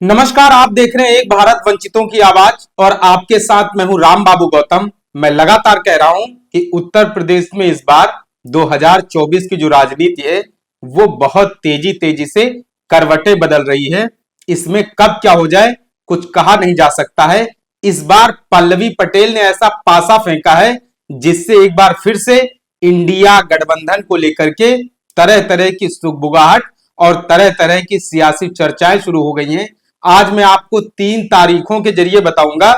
नमस्कार, आप देख रहे हैं एक भारत वंचितों की आवाज और आपके साथ मैं हूं राम बाबू गौतम। मैं लगातार कह रहा हूं कि उत्तर प्रदेश में इस बार 2024 की जो राजनीति है वो बहुत तेजी तेजी से करवटें बदल रही है। इसमें कब क्या हो जाए कुछ कहा नहीं जा सकता है। इस बार पल्लवी पटेल ने ऐसा पासा फेंका है जिससे एक बार फिर से इंडिया गठबंधन को लेकर के तरह तरह की सुगबुगाहट और तरह तरह की सियासी चर्चाएं शुरू हो गई हैं। आज मैं आपको 3 तारीखों के जरिए बताऊंगा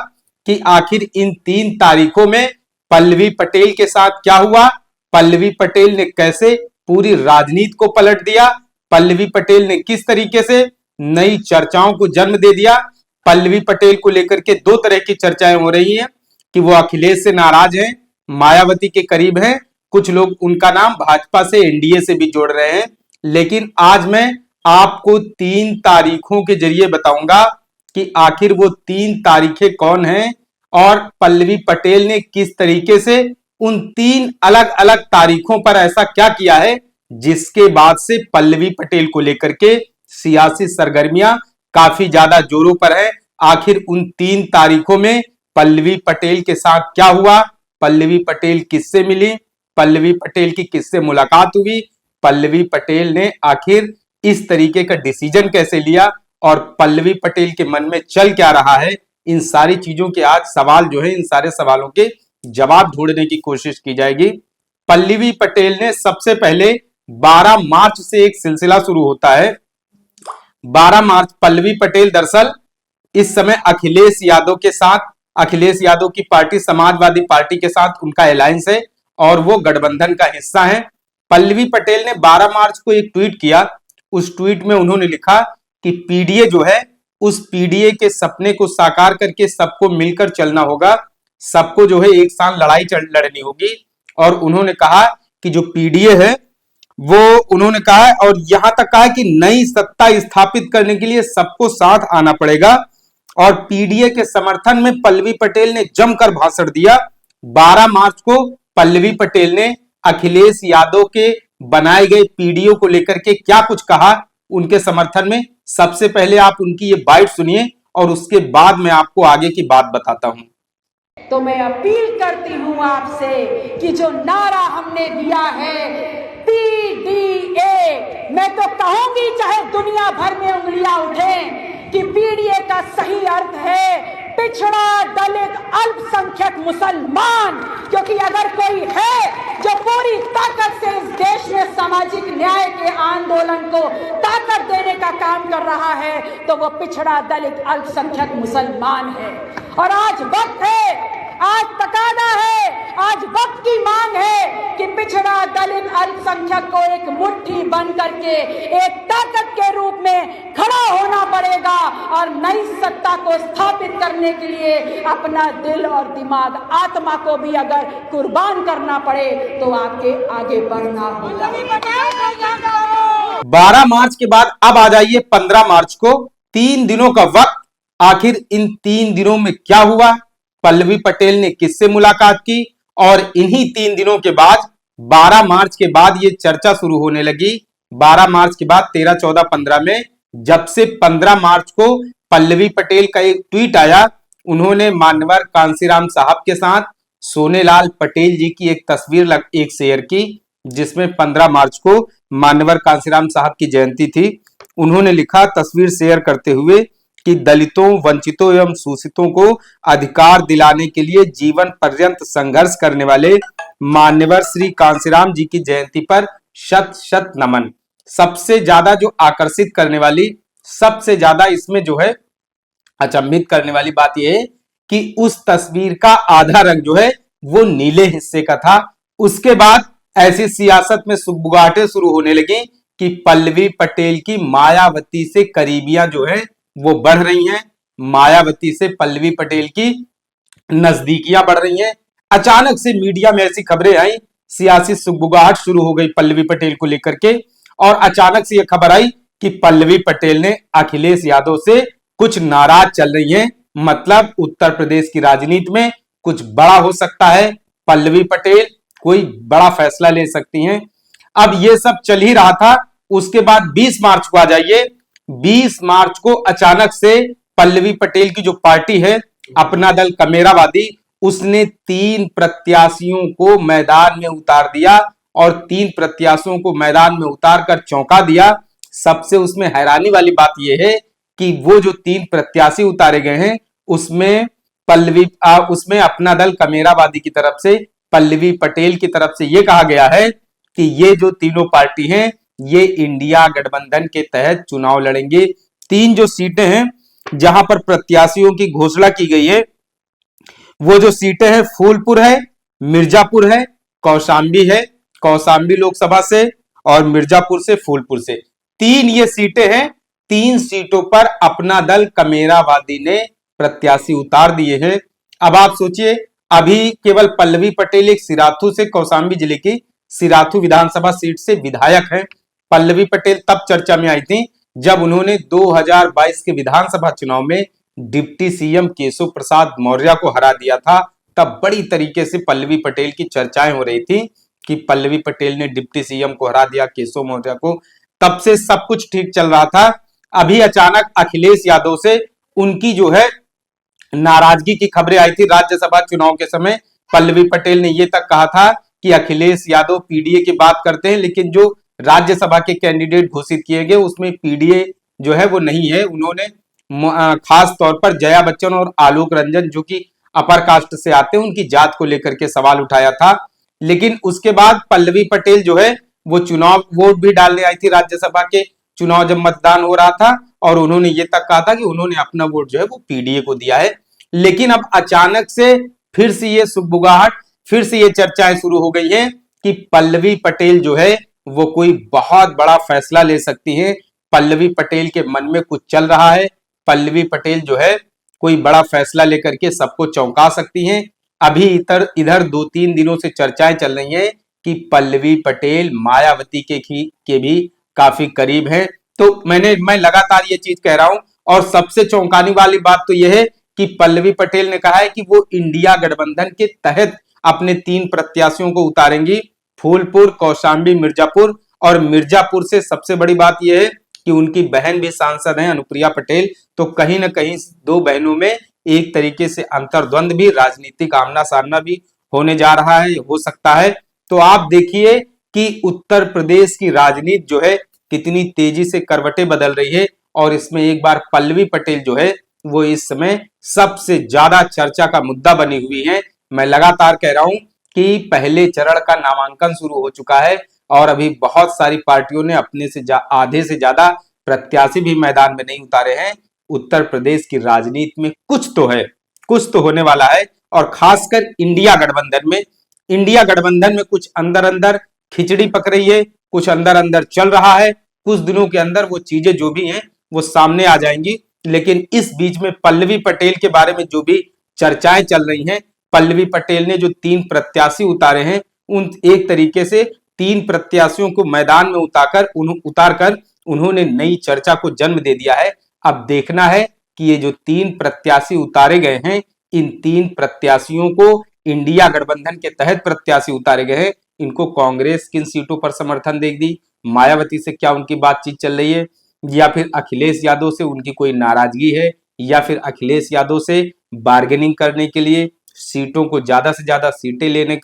कि आखिर इन 3 तारीखों में पल्लवी पटेल के साथ क्या हुआ, पल्लवी पटेल ने कैसे पूरी राजनीति को पलट दिया, पल्लवी पटेल ने किस तरीके से नई चर्चाओं को जन्म दे दिया। पल्लवी पटेल को लेकर के 2 तरह की चर्चाएं हो रही हैं कि वो अखिलेश से नाराज हैं, मायावती के करीब हैं, कुछ लोग उनका नाम भाजपा से एनडीए से भी जोड़ रहे हैं। लेकिन आज मैं आपको 3 तारीखों के जरिए बताऊंगा कि आखिर वो 3 तारीखें कौन हैं और पल्लवी पटेल ने किस तरीके से उन 3 अलग अलग तारीखों पर ऐसा क्या किया है जिसके बाद से पल्लवी पटेल को लेकर के सियासी सरगर्मियां काफी ज्यादा जोरों पर है। आखिर उन 3 तारीखों में पल्लवी पटेल के साथ क्या हुआ, पल्लवी पटेल किससे मिली, पल्लवी पटेल की किससे मुलाकात हुई, पल्लवी पटेल ने आखिर इस तरीके का डिसीजन कैसे लिया और पल्लवी पटेल के मन में चल क्या रहा है। इन सारी चीजों के आज सवाल जो है, इन सारे सवालों के जवाब ढूंढने की कोशिश की जाएगी। पल्लवी पटेल ने सबसे पहले 12 मार्च से एक सिलसिला शुरू होता है। 12 मार्च पल्लवी पटेल दरअसल इस समय अखिलेश यादव के साथ, अखिलेश यादव की पार्टी समाजवादी पार्टी के साथ उनका अलायंस है और वो गठबंधन का हिस्सा है। पल्लवी पटेल ने 12 मार्च को एक ट्वीट किया। उस ट्वीट में उन्होंने लिखा कि पीडीए जो है, उस पीडीए के सपने को साकार करके सबको मिलकर चलना होगा, सबको जो है एक साथ लड़ाई लड़नी होगी। और उन्होंने कहा कि जो पीडीए है वो, उन्होंने कहा और यहां तक कहा कि नई सत्ता स्थापित करने के लिए सबको साथ आना पड़ेगा। और पीडीए के समर्थन में पल्लवी पटेल ने जमकर भाषण दिया। 12 मार्च को पल्लवी पटेल ने अखिलेश यादव के बनाए गए पीडीओ को लेकर के क्या कुछ कहा उनके समर्थन में, सबसे पहले आप उनकी ये बाइट सुनिए और उसके बाद मैं आपको आगे की बात बताता हूं। तो मैं अपील करती हूं आपसे कि जो नारा हमने दिया है पीडीए, मैं तो कहूंगी चाहे दुनिया भर में उंगलियां उठें कि पीडीए का सही अर्थ है पिछड़ा, दलित, अल्पसंख्यक, मुसलमान। क्योंकि अगर कोई है जो पूरी ताकत से इस देश में सामाजिक न्याय के आंदोलन को ताकत देने का काम कर रहा है तो वो पिछड़ा, दलित, अल्पसंख्यक, मुसलमान है। और आज वक्त है, आज तकादा है, आज वक्त की मांग है कि पिछड़ा, दलित, अल्पसंख्यक को एक मुट्ठी बन करके एक ताकत के रूप में खड़ा होना पड़ेगा और नई सत्ता को स्थापित करने के लिए अपना दिल और दिमाग, आत्मा को भी अगर कुर्बान करना पड़े तो आपके आगे बढ़ना होगा। 12 मार्च के बाद अब आ जाइए 15 मार्च को। 3 दिनों का वक्त। आखिर इन 3 दिनों में क्या हुआ, पल्लवी पटेल ने किससे मुलाकात की और इन्हीं 3 दिनों के बाद 12 मार्च के बाद ये चर्चा शुरू होने लगी। 12 मार्च के बाद 13, 14, 15 में, जब से 15 मार्च को पल्लवी पटेल का एक ट्वीट आया, उन्होंने मान्यवर कांसीराम साहब के साथ सोनेलाल पटेल जी की एक तस्वीर एक शेयर की जिसमें 15 मार्च को मान्यवर कांसीराम साहब की जयंती थी। उन्होंने लिखा तस्वीर शेयर करते हुए कि दलितों, वंचितों एवं शोषितों को अधिकार दिलाने के लिए जीवन पर्यंत संघर्ष करने वाले मान्यवर श्री कांसीराम जी की जयंती पर शत शत नमन। सबसे ज्यादा जो आकर्षित करने वाली, सबसे ज्यादा इसमें जो है अचंभित करने वाली बात यह है कि उस तस्वीर का आधा रंग जो है वो नीले हिस्से का था। उसके बाद ऐसी सियासत में सुगबुगाहटें शुरू होने लगी कि पल्लवी पटेल की मायावती से करीबियां जो है वो बढ़ रही हैं, मायावती से पल्लवी पटेल की नजदीकियां बढ़ रही हैं। अचानक से मीडिया में ऐसी खबरें आई, सियासी सुगबुगाहट शुरू हो गई पल्लवी पटेल को लेकर के और अचानक से यह खबर आई कि पल्लवी पटेल ने अखिलेश यादव से कुछ नाराज चल रही हैं। मतलब उत्तर प्रदेश की राजनीति में कुछ बड़ा हो सकता है, पल्लवी पटेल कोई बड़ा फैसला ले सकती हैं। अब ये सब चल ही रहा था। उसके बाद 20 मार्च को आ जाइए। 20 मार्च को अचानक से पल्लवी पटेल की जो पार्टी है अपना दल कमेरावादी, उसने 3 प्रत्याशियों को मैदान में उतार दिया और 3 प्रत्याशियों को मैदान में उतार कर चौंका दिया। सबसे उसमें हैरानी वाली बात यह है कि वो जो 3 प्रत्याशी उतारे गए हैं उसमें उसमें अपना दल कमेरावादी की तरफ से पल्लवी पटेल की तरफ से यह कहा गया है कि ये जो तीनों पार्टी हैं ये इंडिया गठबंधन के तहत चुनाव लड़ेंगे। 3 जो सीटें हैं जहां पर प्रत्याशियों की घोषणा की गई है वो जो सीटें हैं फूलपुर है, मिर्जापुर है, कौशाम्बी लोकसभा से और मिर्जापुर से फूलपुर से 3 ये सीटें हैं। 3 सीटों पर अपना दल कमेरावादी ने प्रत्याशी उतार दिए हैं। अब आप सोचिए, अभी केवल पल्लवी पटेल एक सिराथू से, कौशाम्बी जिले की सिराथू विधानसभा सीट से विधायक हैं। पल्लवी पटेल तब चर्चा में आई थी जब उन्होंने 2022 के विधानसभा चुनाव में डिप्टी सीएम केशव प्रसाद मौर्य को हरा दिया था। तब बड़ी तरीके से पल्लवी पटेल की चर्चाएं हो रही थी कि पल्लवी पटेल ने डिप्टी सीएम को हरा दिया, केशव मौर्य को। तब से सब कुछ ठीक चल रहा था। अभी अचानक अखिलेश यादव से उनकी जो है नाराजगी की खबरें आई थी। राज्यसभा चुनाव के समय पल्लवी पटेल ने यह तक कहा था कि अखिलेश यादव पीडीए की बात करते हैं, लेकिन जो राज्यसभा के कैंडिडेट घोषित किए गए उसमें पीडीए जो है वो नहीं है। उन्होंने खास तौर पर जया बच्चन और आलोक रंजन जो कि अपर कास्ट से आते हैं उनकी जात को लेकर के सवाल उठाया था। लेकिन उसके बाद पल्लवी पटेल जो है वो चुनाव वोट भी डालने आई थी राज्यसभा के चुनाव जब मतदान हो रहा था, और उन्होंने ये तक कहा था कि उन्होंने अपना वोट जो है वो पीडीए को दिया है। लेकिन अब अचानक से फिर से ये सुगबुगाहट, फिर से ये चर्चाएं शुरू हो गई हैं कि पल्लवी पटेल जो है वो कोई बहुत बड़ा फैसला ले सकती हैं। पल्लवी पटेल के मन में कुछ चल रहा है। पल्लवी पटेल जो है कोई बड़ा फैसला लेकर के सबको चौंका सकती हैं। अभी इधर 2-3 दिनों से चर्चाएं चल रही हैं कि पल्लवी पटेल मायावती के भी काफी करीब है। तो मैं लगातार ये चीज कह रहा हूं, और सबसे चौंकाने वाली बात तो यह है कि पल्लवी पटेल ने कहा है कि वो इंडिया गठबंधन के तहत अपने 3 प्रत्याशियों को उतारेंगी, फूलपुर, कौशाम्बी, मिर्जापुर। और मिर्जापुर से सबसे बड़ी बात यह है कि उनकी बहन भी सांसद हैं, अनुप्रिया पटेल। तो कहीं ना कहीं 2 बहनों में एक तरीके से अंतर्द्वंद भी, राजनीतिक आमना सामना भी होने जा रहा है, हो सकता है। तो आप देखिए कि उत्तर प्रदेश की राजनीति जो है कितनी तेजी से करवटें बदल रही है, और इसमें एक बार पल्लवी पटेल जो है वो इस समय सबसे ज्यादा चर्चा का मुद्दा बनी हुई है। मैं लगातार कह रहा हूं कि पहले चरण का नामांकन शुरू हो चुका है और अभी बहुत सारी पार्टियों ने अपने से आधे से ज्यादा प्रत्याशी भी मैदान में नहीं उतारे हैं। उत्तर प्रदेश की राजनीति में कुछ तो है, कुछ तो होने वाला है। और खासकर इंडिया गठबंधन में कुछ अंदर अंदर खिचड़ी पक रही है, कुछ अंदर अंदर चल रहा है। कुछ दिनों के अंदर वो चीजें जो भी हैं वो सामने आ जाएंगी। लेकिन इस बीच में पल्लवी पटेल के बारे में जो भी चर्चाएं चल रही हैं, पल्लवी पटेल ने जो 3 प्रत्याशी उतारे हैं, उन एक तरीके से 3 प्रत्याशियों को मैदान में उतारकर उन्होंने नई चर्चा को जन्म दे दिया है। अब देखना है कि ये जो 3 प्रत्याशी उतारे गए हैं, इन 3 प्रत्याशियों को इंडिया गठबंधन के तहत प्रत्याशी उतारे गए हैं, इनको कांग्रेस किन सीटों पर समर्थन देगी, मायावती से क्या उनकी बातचीत चल रही है, या फिर अखिलेश यादव से उनकी कोई नाराजगी है, या फिर अखिलेश यादव से बार्गेनिंग करने के लिए, सीटों को ज्यादा से ज्यादा सीटें लेने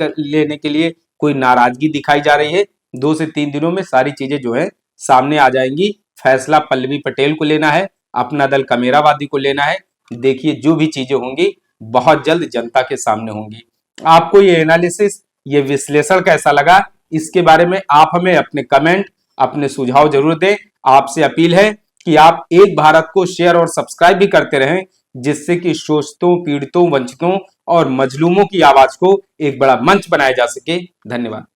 के लिए कोई नाराजगी दिखाई जा रही है। 2 से 3 दिनों में सारी चीजें जो है सामने आ जाएंगी। फैसला पल्लवी पटेल को लेना है, अपना दल कमेरावादी को लेना है। देखिए जो भी चीजें होंगी बहुत जल्द जनता के सामने होंगी। आपको ये एनालिसिस, ये विश्लेषण कैसा लगा, इसके बारे में आप हमें अपने कमेंट, अपने सुझाव जरूर दें। आपसे अपील है कि आप एक भारत को शेयर और सब्सक्राइब भी करते रहें, जिससे कि शोषितों, पीड़ितों, वंचितों और मजलूमों की आवाज को एक बड़ा मंच बनाया जा सके। धन्यवाद।